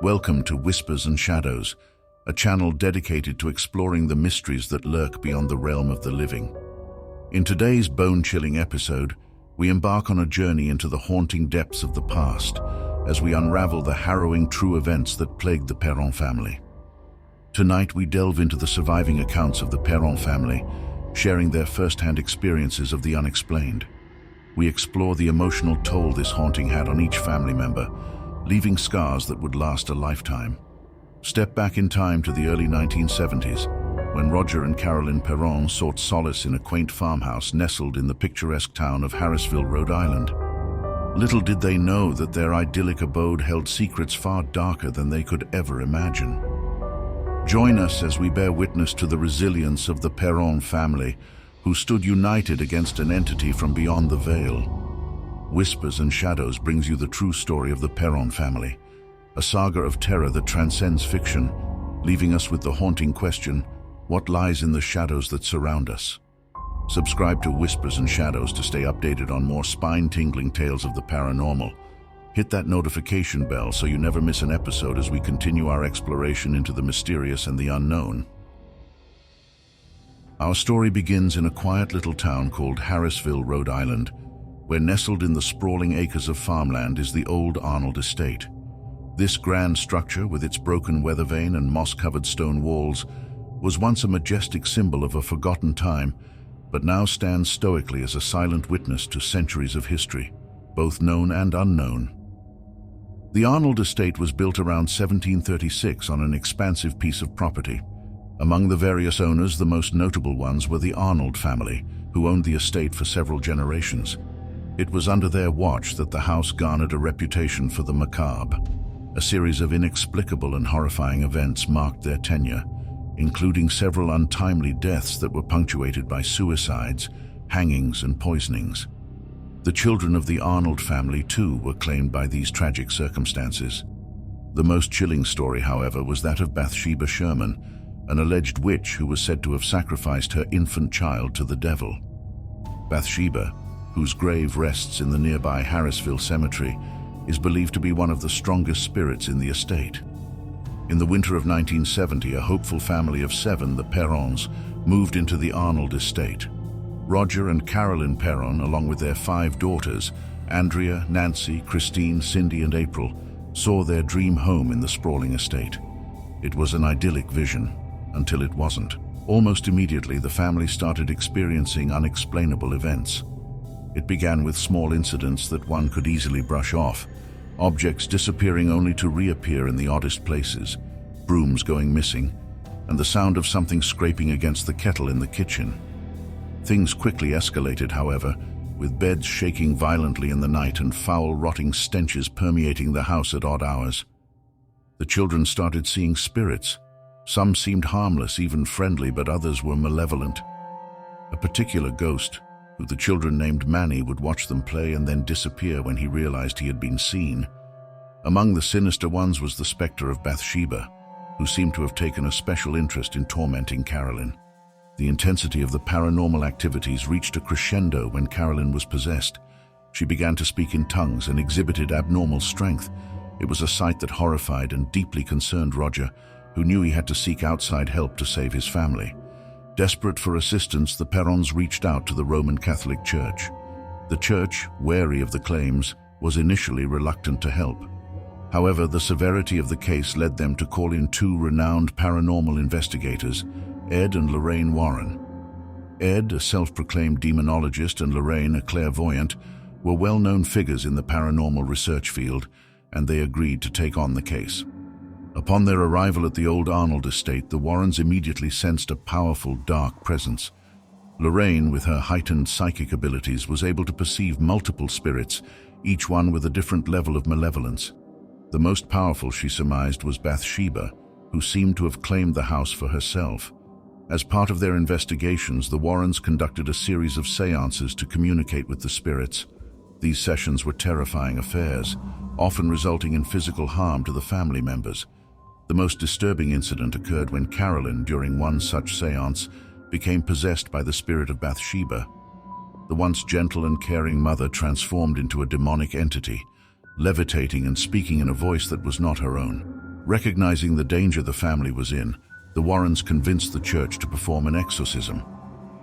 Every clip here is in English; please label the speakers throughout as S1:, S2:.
S1: Welcome to Whispers and Shadows, a channel dedicated to exploring the mysteries that lurk beyond the realm of the living. In today's bone-chilling episode, we embark on a journey into the haunting depths of the past as we unravel the harrowing true events that plagued the Perron family. Tonight we delve into the surviving accounts of the Perron family, sharing their first-hand experiences of the unexplained. We explore the emotional toll this haunting had on each family member, leaving scars that would last a lifetime. Step back in time to the early 1970s, when Roger and Carolyn Perron sought solace in a quaint farmhouse nestled in the picturesque town of Harrisville, Rhode Island. Little did they know that their idyllic abode held secrets far darker than they could ever imagine. Join us as we bear witness to the resilience of the Perron family, who stood united against an entity from beyond the veil. Whispers and Shadows brings you the true story of the Perron family, a saga of terror that transcends fiction, leaving us with the haunting question, what lies in the shadows that surround us? Subscribe to Whispers and Shadows to stay updated on more spine-tingling tales of the paranormal. Hit that notification bell so you never miss an episode as we continue our exploration into the mysterious and the unknown. Our story begins in a quiet little town called Harrisville, Rhode Island, where nestled in the sprawling acres of farmland is the old Arnold estate. This grand structure, with its broken weather vane and moss-covered stone walls, was once a majestic symbol of a forgotten time, but now stands stoically as a silent witness to centuries of history, both known and unknown. The Arnold estate was built around 1736 on an expansive piece of property. Among the various owners, the most notable ones were the Arnold family, who owned the estate for several generations. It was under their watch that the house garnered a reputation for the macabre. A series of inexplicable and horrifying events marked their tenure, including several untimely deaths that were punctuated by suicides, hangings, and poisonings. The children of the Arnold family, too, were claimed by these tragic circumstances. The most chilling story, however, was that of Bathsheba Sherman, an alleged witch who was said to have sacrificed her infant child to the devil. Bathsheba, whose grave rests in the nearby Harrisville cemetery, is believed to be one of the strongest spirits in the estate. In the winter of 1970, a hopeful family of 7, the Perrons, moved into the Arnold estate. Roger and Carolyn Perron, along with their 5 daughters, Andrea, Nancy, Christine, Cindy, and April, saw their dream home in the sprawling estate. It was an idyllic vision, until it wasn't. Almost immediately, the family started experiencing unexplainable events. It began with small incidents that one could easily brush off, objects disappearing only to reappear in the oddest places, brooms going missing, and the sound of something scraping against the kettle in the kitchen. Things quickly escalated, however, with beds shaking violently in the night and foul, rotting stenches permeating the house at odd hours. The children started seeing spirits. Some seemed harmless, even friendly, but others were malevolent. A particular ghost, who the children named Manny, would watch them play and then disappear when he realized he had been seen. Among the sinister ones was the specter of Bathsheba, who seemed to have taken a special interest in tormenting Carolyn. The intensity of the paranormal activities reached a crescendo when Carolyn was possessed. She began to speak in tongues and exhibited abnormal strength. It was a sight that horrified and deeply concerned Roger, who knew he had to seek outside help to save his family. Desperate for assistance, the Perrons reached out to the Roman Catholic Church. The church, wary of the claims, was initially reluctant to help. However, the severity of the case led them to call in 2 renowned paranormal investigators, Ed and Lorraine Warren. Ed, a self-proclaimed demonologist, and Lorraine, a clairvoyant, were well-known figures in the paranormal research field, and they agreed to take on the case. Upon their arrival at the old Arnold estate, the Warrens immediately sensed a powerful, dark presence. Lorraine, with her heightened psychic abilities, was able to perceive multiple spirits, each one with a different level of malevolence. The most powerful, she surmised, was Bathsheba, who seemed to have claimed the house for herself. As part of their investigations, the Warrens conducted a series of seances to communicate with the spirits. These sessions were terrifying affairs, often resulting in physical harm to the family members. The most disturbing incident occurred when Carolyn, during one such seance, became possessed by the spirit of Bathsheba. The once gentle and caring mother transformed into a demonic entity, levitating and speaking in a voice that was not her own. Recognizing the danger the family was in, the Warrens convinced the church to perform an exorcism.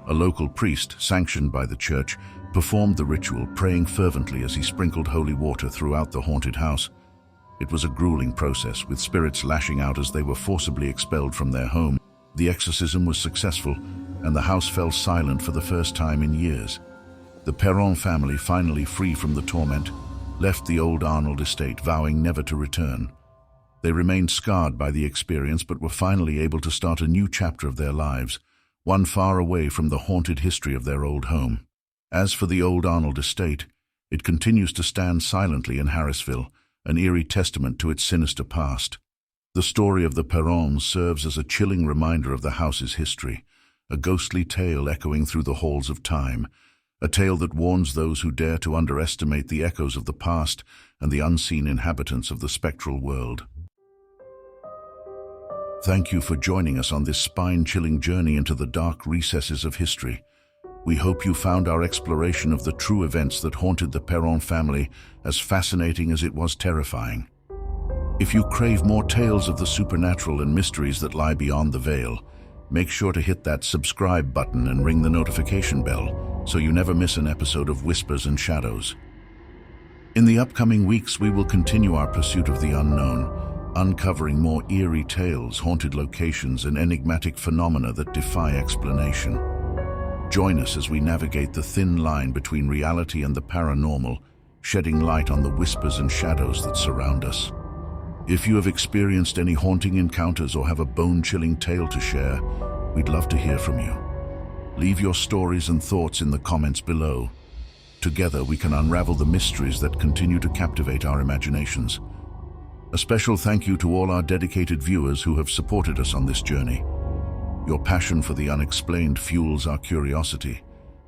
S1: A local priest, sanctioned by the church, performed the ritual, praying fervently as he sprinkled holy water throughout the haunted house. It was a grueling process, with spirits lashing out as they were forcibly expelled from their home. The exorcism was successful, and the house fell silent for the first time in years. The Perron family, finally free from the torment, left the old Arnold estate, vowing never to return. They remained scarred by the experience, but were finally able to start a new chapter of their lives, one far away from the haunted history of their old home. As for the old Arnold estate, it continues to stand silently in Harrisville, an eerie testament to its sinister past. The story of the Perrons serves as a chilling reminder of the house's history, a ghostly tale echoing through the halls of time, a tale that warns those who dare to underestimate the echoes of the past and the unseen inhabitants of the spectral world. Thank you for joining us on this spine-chilling journey into the dark recesses of history. We hope you found our exploration of the true events that haunted the Perron family as fascinating as it was terrifying. If you crave more tales of the supernatural and mysteries that lie beyond the veil, make sure to hit that subscribe button and ring the notification bell so you never miss an episode of Whispers and Shadows. In the upcoming weeks, we will continue our pursuit of the unknown, uncovering more eerie tales, haunted locations, and enigmatic phenomena that defy explanation. Join us as we navigate the thin line between reality and the paranormal, shedding light on the whispers and shadows that surround us. If you have experienced any haunting encounters or have a bone-chilling tale to share, we'd love to hear from you. Leave your stories and thoughts in the comments below. Together, we can unravel the mysteries that continue to captivate our imaginations. A special thank you to all our dedicated viewers who have supported us on this journey. Your passion for the unexplained fuels our curiosity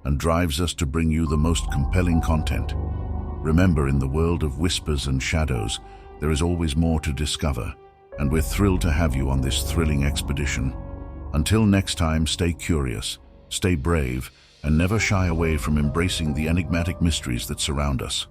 S1: and drives us to bring you the most compelling content. Remember, in the world of whispers and shadows, there is always more to discover, and we're thrilled to have you on this thrilling expedition. Until next time, stay curious, stay brave, and never shy away from embracing the enigmatic mysteries that surround us.